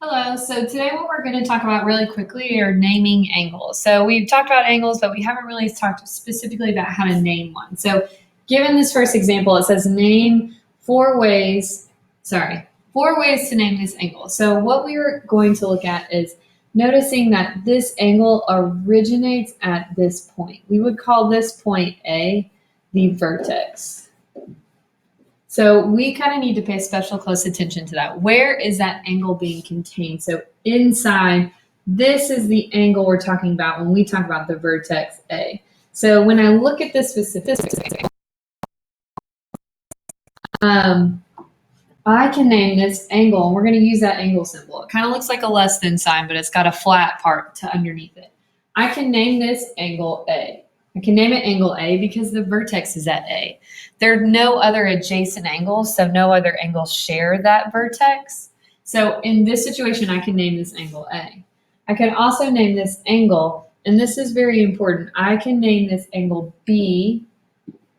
Hello. So today what we're going to talk about really quickly are naming angles. So we've talked about angles, but we haven't really talked specifically about how to name one. So given this first example, it says name four ways to name this angle. So what we're going to look at is noticing that this angle originates at this point. We would call this point A, the vertex. So we kind of need to pay special close attention to that. Where is that angle being contained? So inside, this is the angle we're talking about when we talk about the vertex A. So when I look at this specific I can name this angle, and we're going to use that angle symbol. It kind of looks like a less than sign, but it's got a flat part to underneath it. I can name this angle A. I can name it angle A because the vertex is at A. There are no other adjacent angles, so no other angles share that vertex. So in this situation, I can name this angle A. I can also name this angle, and this is very important. I can name this angle B,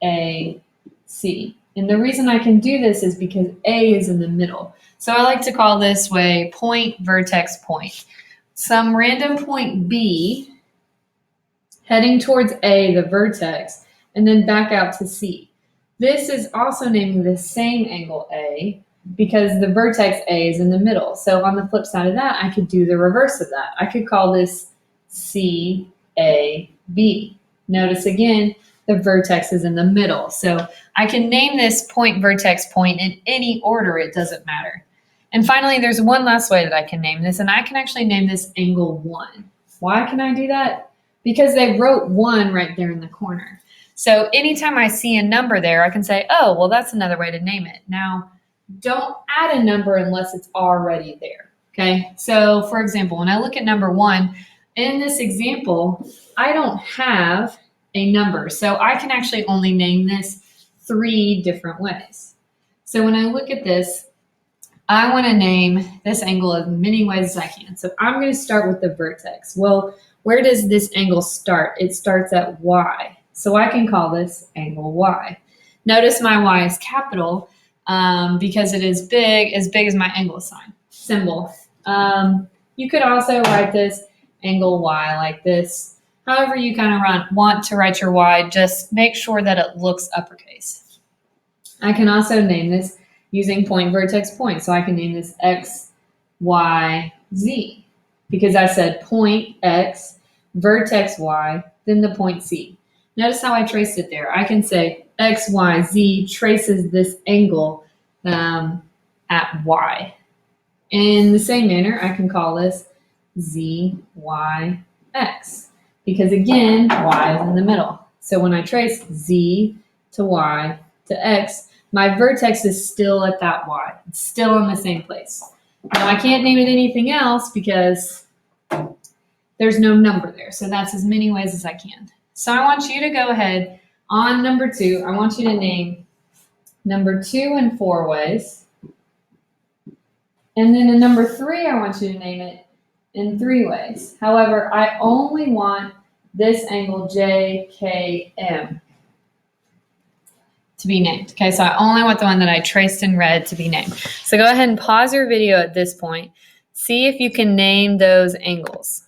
A, C. And the reason I can do this is because A is in the middle. So I like to call this way point, vertex, point. Some random point B heading towards A, the vertex, and then back out to C. This is also naming the same angle A because the vertex A is in the middle. So on the flip side of that, I could do the reverse of that. I could call this C, A, B. Notice again, the vertex is in the middle. So I can name this point, vertex, point in any order, it doesn't matter. And finally, there's one last way that I can name this, and I can actually name this angle 1. Why can I do that? Because they wrote 1 right there in the corner. So anytime I see a number there, I can say, oh, well, that's another way to name it. Now, don't add a number unless it's already there, okay? So for example, when I look at number 1, in this example, I don't have a number. So I can actually only name this 3 different ways. So when I look at this, I want to name this angle as many ways as I can. So I'm going to start with the vertex. Well, where does this angle start? It starts at Y. So I can call this angle Y. Notice my Y is capital because it is big as my angle sign symbol. You could also write this angle Y like this. However you kind of want to write your Y, just make sure that it looks uppercase. I can also name this using point, vertex, point. So I can name this X, Y, Z because I said point X, vertex Y, then the point C. Notice how I traced it there. I can say X, Y, Z traces this angle at Y. In the same manner, I can call this Z, Y, X because again, Y is in the middle. So when I trace Z to Y to X, my vertex is still at that Y. It's still in the same place. Now I can't name it anything else because there's no number there. So that's as many ways as I can. So I want you to go ahead on number 2. I want you to name number 2 in 4 ways. And then in number 3, I want you to name it in 3 ways. However, I only want this angle JKM to be named. Okay, so I only want the one that I traced in red to be named. So go ahead and pause your video at this point. See if you can name those angles.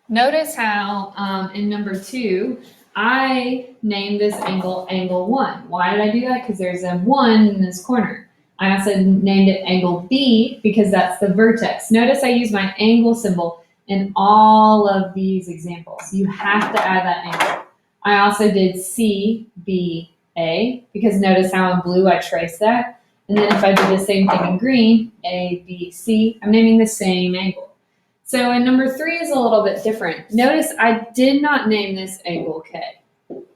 Notice how in number 2, I named this angle angle 1. Why did I do that? Because there's a 1 in this corner. I also named it angle B because that's the vertex. Notice I use my angle symbol in all of these examples. You have to add that angle. I also did C, B, A because notice how in blue I traced that. And then if I do the same thing in green, A, B, C, I'm naming the same angle. So in number 3 is a little bit different. Notice I did not name this angle K.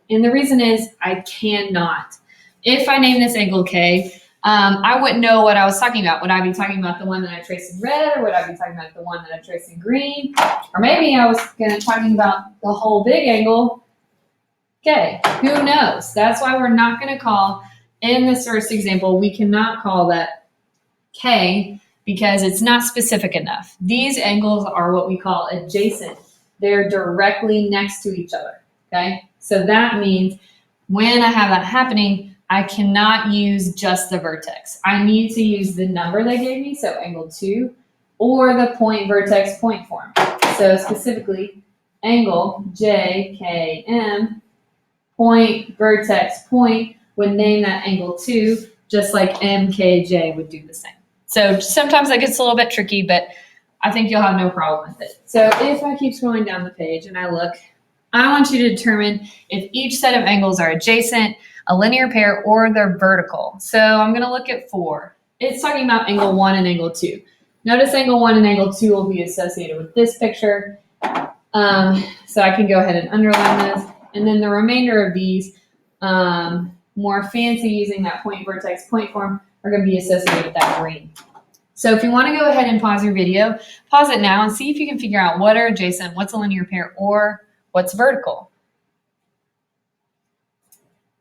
And the reason is I cannot. If I name this angle K, I wouldn't know what I was talking about. Would I be talking about the one that I traced in red, or would I be talking about the one that I traced in green? Or maybe I was talking about the whole big angle K. Who knows? That's why we're not going to call, in this first example, we cannot call that K because it's not specific enough. These angles are what we call adjacent. They're directly next to each other, okay? So that means when I have that happening, I cannot use just the vertex. I need to use the number they gave me, so angle 2, or the point vertex point form. So specifically, angle JKM, point vertex point would name that angle 2, just like MKJ would do the same. So sometimes that gets a little bit tricky, but I think you'll have no problem with it. So if I keep scrolling down the page and I look, I want you to determine if each set of angles are adjacent, a linear pair, or they're vertical. So I'm going to look at 4. It's talking about angle 1 and angle 2. Notice angle 1 and angle 2 will be associated with this picture. So I can go ahead and underline this. And then the remainder of these, more fancy using that point vertex point form, are going to be associated with that green. So if you want to go ahead and pause your video, pause it now and see if you can figure out what are adjacent, what's a linear pair, or what's vertical.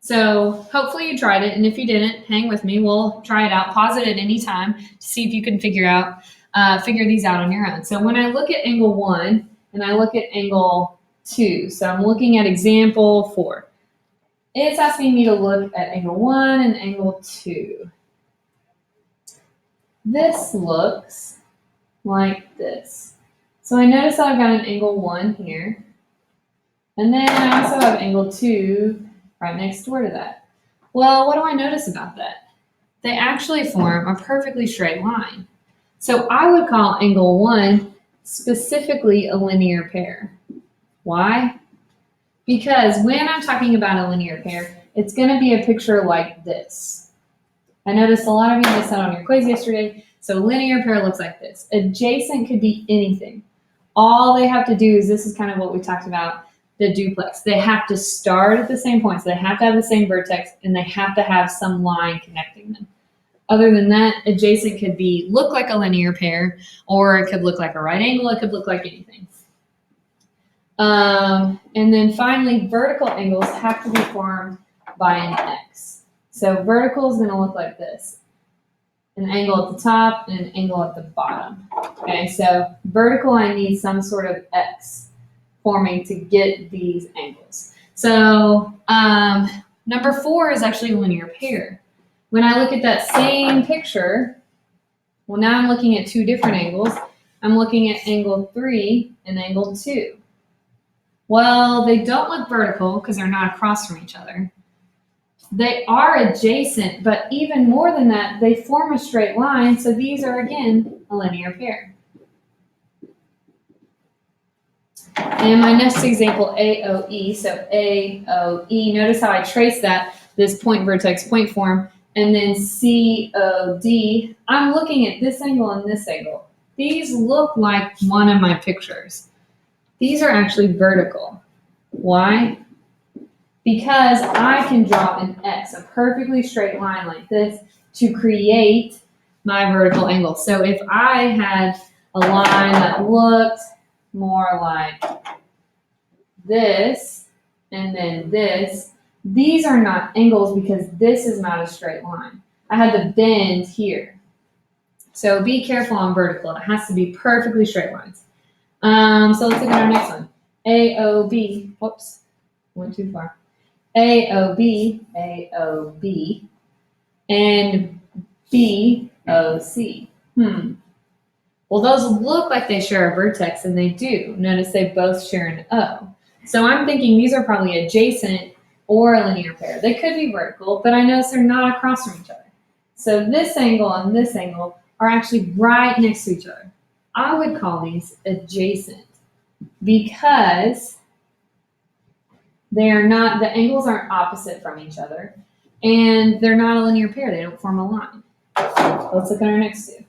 So hopefully you tried it, and if you didn't, hang with me. We'll try it out. Pause it at any time to see if you can figure these out on your own. So when I look at angle 1 and I look at angle 2, so I'm looking at example 4. It's asking me to look at angle 1 and angle 2. This looks like this. So I notice that I've got an angle 1 here. And then I also have angle 2 right next door to that. Well, what do I notice about that? They actually form a perfectly straight line. So I would call angle 1 specifically a linear pair. Why? Because when I'm talking about a linear pair, it's going to be a picture like this. I noticed a lot of you missed out on your quiz yesterday. So linear pair looks like this. Adjacent could be anything. All they have to do is, this is kind of what we talked about, the duplex. They have to start at the same point. So they have to have the same vertex, and they have to have some line connecting them. Other than that, adjacent could look like a linear pair, or it could look like a right angle. It could look like anything. And then finally, vertical angles have to be formed by an X. So vertical is going to look like this. An angle at the top and an angle at the bottom. Okay, so vertical, I need some sort of X forming to get these angles. So number 4 is actually a linear pair. When I look at that same picture, well, now I'm looking at 2 different angles. I'm looking at angle 3 and angle 2. Well, they don't look vertical because they're not across from each other. They are adjacent, but even more than that, they form a straight line. So these are, again, a linear pair. And my next example, AOE. So AOE, notice how I trace that, this point vertex point form. And then COD, I'm looking at this angle and this angle. These look like one of my pictures. These are actually vertical. Why? Because I can draw an X, a perfectly straight line like this, to create my vertical angle. So if I had a line that looked more like this, and then this, these are not angles because this is not a straight line. I had the bend here. So be careful on vertical. It has to be perfectly straight lines. So let's look at our next one. AOB, whoops, went too far. AOB, AOB, and BOC. Well, those look like they share a vertex, and they do. Notice they both share an O. So I'm thinking these are probably adjacent or a linear pair. They could be vertical, but I notice they're not across from each other. So this angle and this angle are actually right next to each other. I would call these adjacent because they are not, the angles aren't opposite from each other, and they're not a linear pair. They don't form a line. Let's look at our next two.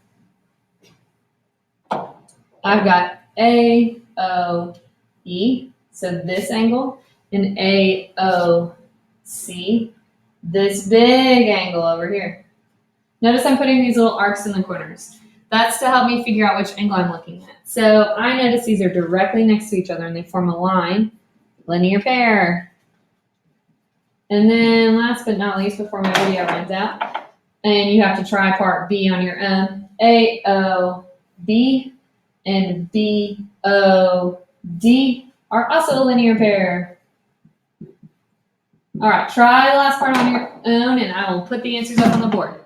I've got AOE, so this angle, and AOC, this big angle over here. Notice I'm putting these little arcs in the corners. That's to help me figure out which angle I'm looking at. So I notice these are directly next to each other and they form a line, linear pair. And then last but not least, before my video runs out, and you have to try part B on your own, AOB and BOD are also a linear pair. All right, try the last part on your own, and I will put the answers up on the board.